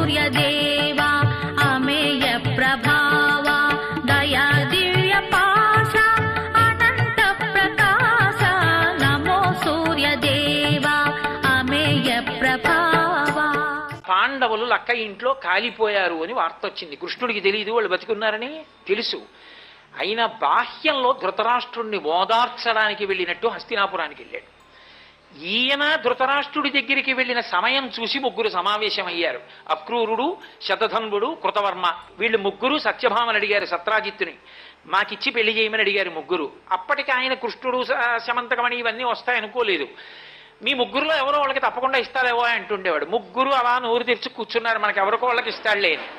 సూర్యదేవా అమేయ ప్రభావా దయా దివ్య పాశ అనంత ప్రకాశ నమో సూర్యదేవా అమేయ ప్రభావా. పాండవులు లక్క ఇంట్లో కాలిపోయారు అని వార్త వచ్చింది. కృష్ణుడికి తెలియదు వాళ్ళు బతికున్నారని తెలుసు. అయినా బాహ్యంలో ధృతరాష్ట్రుణ్ణి ఓదార్చడానికి వెళ్ళినట్టు హస్తినాపురానికి వెళ్ళాడు. ఈయన ధృతరాష్ట్రుడి దగ్గరికి వెళ్ళిన సమయం చూసి ముగ్గురు సమావేశమయ్యారు. అక్రూరుడు, శతధన్వుడు, కృతవర్మ. వీళ్ళు ముగ్గురు సత్యభామని అడిగారు, సత్రాజిత్తుని మాకిచ్చి పెళ్లి చేయమని అడిగారు ముగ్గురు. అప్పటికి ఆయన కృష్ణుడు శమంతకమణి ఇవన్నీ వస్తాయనుకోలేదు. మీ ముగ్గురులో ఎవరో వాళ్ళకి తప్పకుండా ఇస్తారేవో అంటుండేవాడు. ముగ్గురు అలా నోరు తెరిచి కూర్చున్నారు, మనకి ఎవరికో వాళ్ళకి ఇస్తాడులే అని.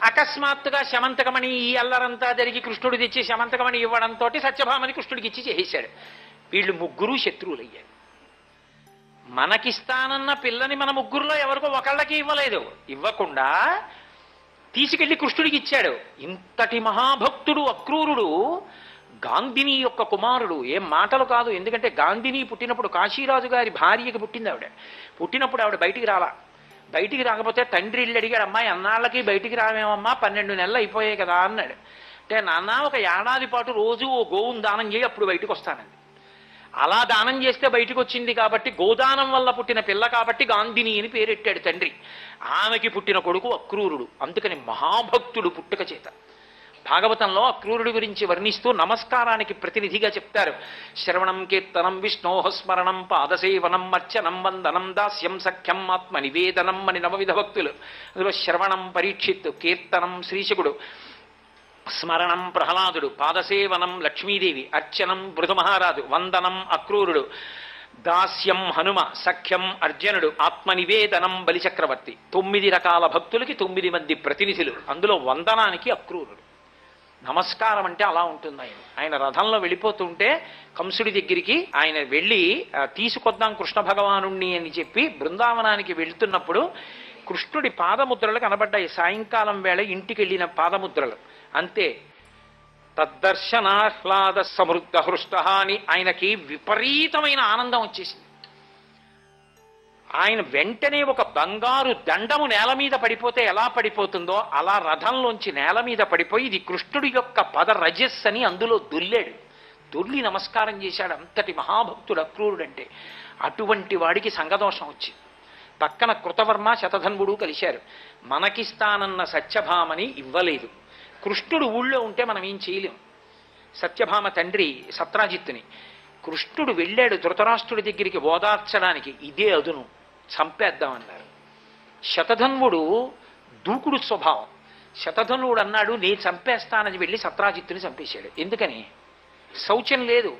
అకస్మాత్తుగా శమంతకమణి ఈ అల్లరంతా జరిగి కృష్ణుడు తెచ్చి శమంతకమణి ఇవ్వడంతో సత్యభామని కృష్ణుడికి ఇచ్చి చేసేశాడు. వీళ్ళు ముగ్గురు శత్రువులయ్యారు. మనకిస్తానన్న పిల్లని మన ముగ్గురులో ఎవరికో ఒకళ్ళకి ఇవ్వలేదు. ఇవ్వకుండా తీసుకెళ్లి కృష్ణుడికి ఇచ్చాడు. ఇంతటి మహాభక్తుడు అక్రూరుడు గాంధిని యొక్క కుమారుడు. ఏం మాటలు కాదు. ఎందుకంటే గాంధిని పుట్టినప్పుడు కాశీరాజు గారి భార్యకి పుట్టింది ఆవిడ. పుట్టినప్పుడు ఆవిడ బయటికి రాలా. బయటికి రాకపోతే తండ్రి ఇల్లు అడిగాడు, అమ్మాయి అన్నాళ్ళకి బయటికి రావేమమ్మా, 12 నెలలు అయిపోయాయి కదా అన్నాడు. అంటే నాన్న ఒక ఏడాది పాటు రోజు ఓ గోవును దానం చేయి, అప్పుడు బయటకు వస్తానండి. అలా దానం చేస్తే బయటకు వచ్చింది కాబట్టి, గోదానం వల్ల పుట్టిన పిల్ల కాబట్టి గాంధిని అని పేరెట్టాడు తండ్రి. ఆమెకి పుట్టిన కొడుకు అక్రూరుడు. అందుకని మహాభక్తుడు పుట్టుక చేత. భాగవతంలో అక్రూరుడి గురించి వర్ణిస్తూ నమస్కారానికి ప్రతినిధిగా చెప్తారు. శ్రవణం కీర్తనం విష్ణోః స్మరణం పాదసేవనం అర్చనం వందనం దాస్యం సఖ్యం ఆత్మ నివేదనం అని నవవిధ భక్తులు. అందులో శ్రవణం పరీక్షిత్తు, కీర్తనం శ్రీశకుడు, స్మరణం ప్రహ్లాదుడు, పాదసేవనం లక్ష్మీదేవి, అర్చనం పృథుమహారాజు, వందనం అక్రూరుడు, దాస్యం హనుమ, సఖ్యం అర్జునుడు, ఆత్మనివేదనం బలిచక్రవర్తి. 9 రకాల భక్తులకి 9 మంది ప్రతినిధులు. అందులో వందనానికి అక్రూరుడు. నమస్కారం అంటే అలా ఉంటుంది. ఆయన రథంలో వెళ్ళిపోతుంటే కంసుడి దగ్గరికి ఆయన వెళ్ళి తీసుకొద్దాం కృష్ణ భగవానుణ్ణి అని చెప్పి బృందావనానికి వెళ్తున్నప్పుడు కృష్ణుడి పాదముద్రలు కనబడ్డాయి. సాయంకాలం వేళ ఇంటికి వెళ్ళిన పాదముద్రలు అంతే. తద్దర్శనాహ్లాద సమృద్ధ హృష్ట అని ఆయనకి విపరీతమైన ఆనందం వచ్చేసింది. ఆయన వెంటనే ఒక బంగారు దండము నేల మీద పడిపోతే ఎలా పడిపోతుందో అలా రథంలోంచి నేల మీద పడిపోయి ఇది కృష్ణుడి యొక్క పద రజస్ అని అందులో దొల్లాడు. దొర్లి నమస్కారం చేశాడు. అంతటి మహాభక్తుడు అక్రూరుడంటే. అటువంటి వాడికి సంగదోషం వచ్చింది. పక్కన కృతవర్మ శతధన్వుడు కలిశారు. మనకిస్తానన్న సత్యభామని ఇవ్వలేదు. కృష్ణుడు ఊళ్ళో ఉంటే మనం ఏం చేయలేం. సత్యభామ తండ్రి సత్రాజిత్తుని. కృష్ణుడు వెళ్ళాడు ధృతరాష్ట్రుడి దగ్గరికి ఓదార్చడానికి. ఇదే అదును, చంపేద్దామన్నారు. శతధన్వుడు దూకుడు స్వభావం. శతధన్వుడు అన్నాడు, నే చంపేస్తానని వెళ్ళి సత్రాజిత్తుని చంపేశాడు. ఎందుకని? శౌచం లేదు,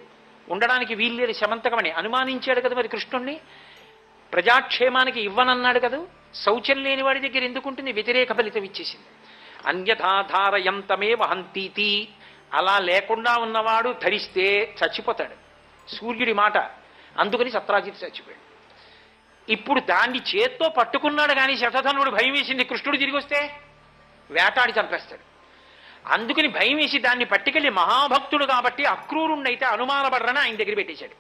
ఉండడానికి వీల్లేదు. శమంతకమని అనుమానించాడు కదా మరి కృష్ణుణ్ణి. ప్రజాక్షేమానికి ఇవ్వనన్నాడు కదా. శౌచం లేని వాడి దగ్గర ఎందుకుంటుంది? వ్యతిరేక ఫలితం ఇచ్చేసింది. అన్యథాధారయంతమే వహంతీతి. అలా లేకుండా ఉన్నవాడు ధరిస్తే చచ్చిపోతాడు. సూర్యుడి మాట. అందుకని సత్రాజిత్ చచ్చిపోయాడు. ఇప్పుడు దాన్ని చేత్తో పట్టుకున్నాడు కానీ శతధన్వుడు భయం వేసింది. కృష్ణుడు తిరిగి వస్తే వేటాడి చంపేస్తాడు. అందుకని భయం వేసి దాన్ని పట్టుకెళ్ళి మహాభక్తుడు కాబట్టి అక్రూరుణ్ణైతే అనుమానపడరని ఆయన దగ్గర పెట్టేశాడు.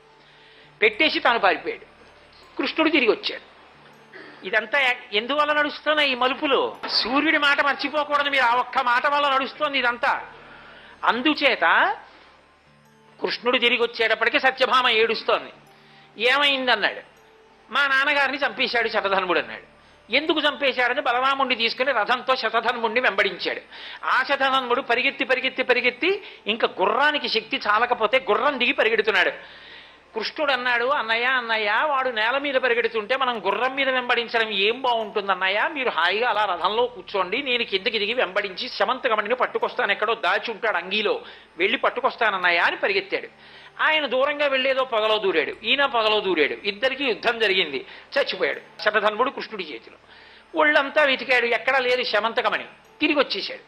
పెట్టేసి తాను పారిపోయాడు. కృష్ణుడు తిరిగి వచ్చాడు. ఇదంతా ఎందువల్ల నడుస్తున్నాయి ఈ మలుపులు? సూర్యుడి మాట మర్చిపోకూడదు మీరు. ఆ ఒక్క మాట వల్ల నడుస్తోంది ఇదంతా. అందుచేత కృష్ణుడు తిరిగి వచ్చేటప్పటికీ సత్యభామ ఏడుస్తోంది. ఏమైందన్నాడు. మా నాన్నగారిని చంపేశాడు శతధన్వుడు అన్నాడు. ఎందుకు చంపేశాడని బలరాముడిని తీసుకుని రథంతో శతధన్వుడిని వెంబడించాడు. ఆ శతధన్వుడు పరిగెత్తి పరిగెత్తి పరిగెత్తి ఇంకా గుర్రానికి శక్తి చాలకపోతే గుర్రం దిగి పరిగెడుతున్నాడు. కృష్ణుడు అన్నాడు, అన్నయ్య అన్నయ్య వాడు నేల మీద పరిగెడుతుంటే మనం గుర్రం మీద వెంబడించడం ఏం బాగుంటుంది అన్నయ్య, మీరు హాయిగా అలా రథంలో కూర్చోండి, నేను కిందకి దిగి వెంబడించి శమంతకమణిని పట్టుకొస్తాను, ఎక్కడో దాచి ఉంటాడు అంగీలో, వెళ్ళి పట్టుకొస్తానన్నయ్య అని పరిగెత్తాడు. ఆయన దూరంగా వెళ్ళేదో పొగలో దూరాడు, ఈయన పొగలో దూరాడు. ఇద్దరికి యుద్ధం జరిగింది. చచ్చిపోయాడు శతధన్వుడు కృష్ణుడి చేతిలో. ఒళ్ళంతా వెతికాడు, ఎక్కడా లేదు శమంతకమణి. తిరిగి వచ్చేశాడు.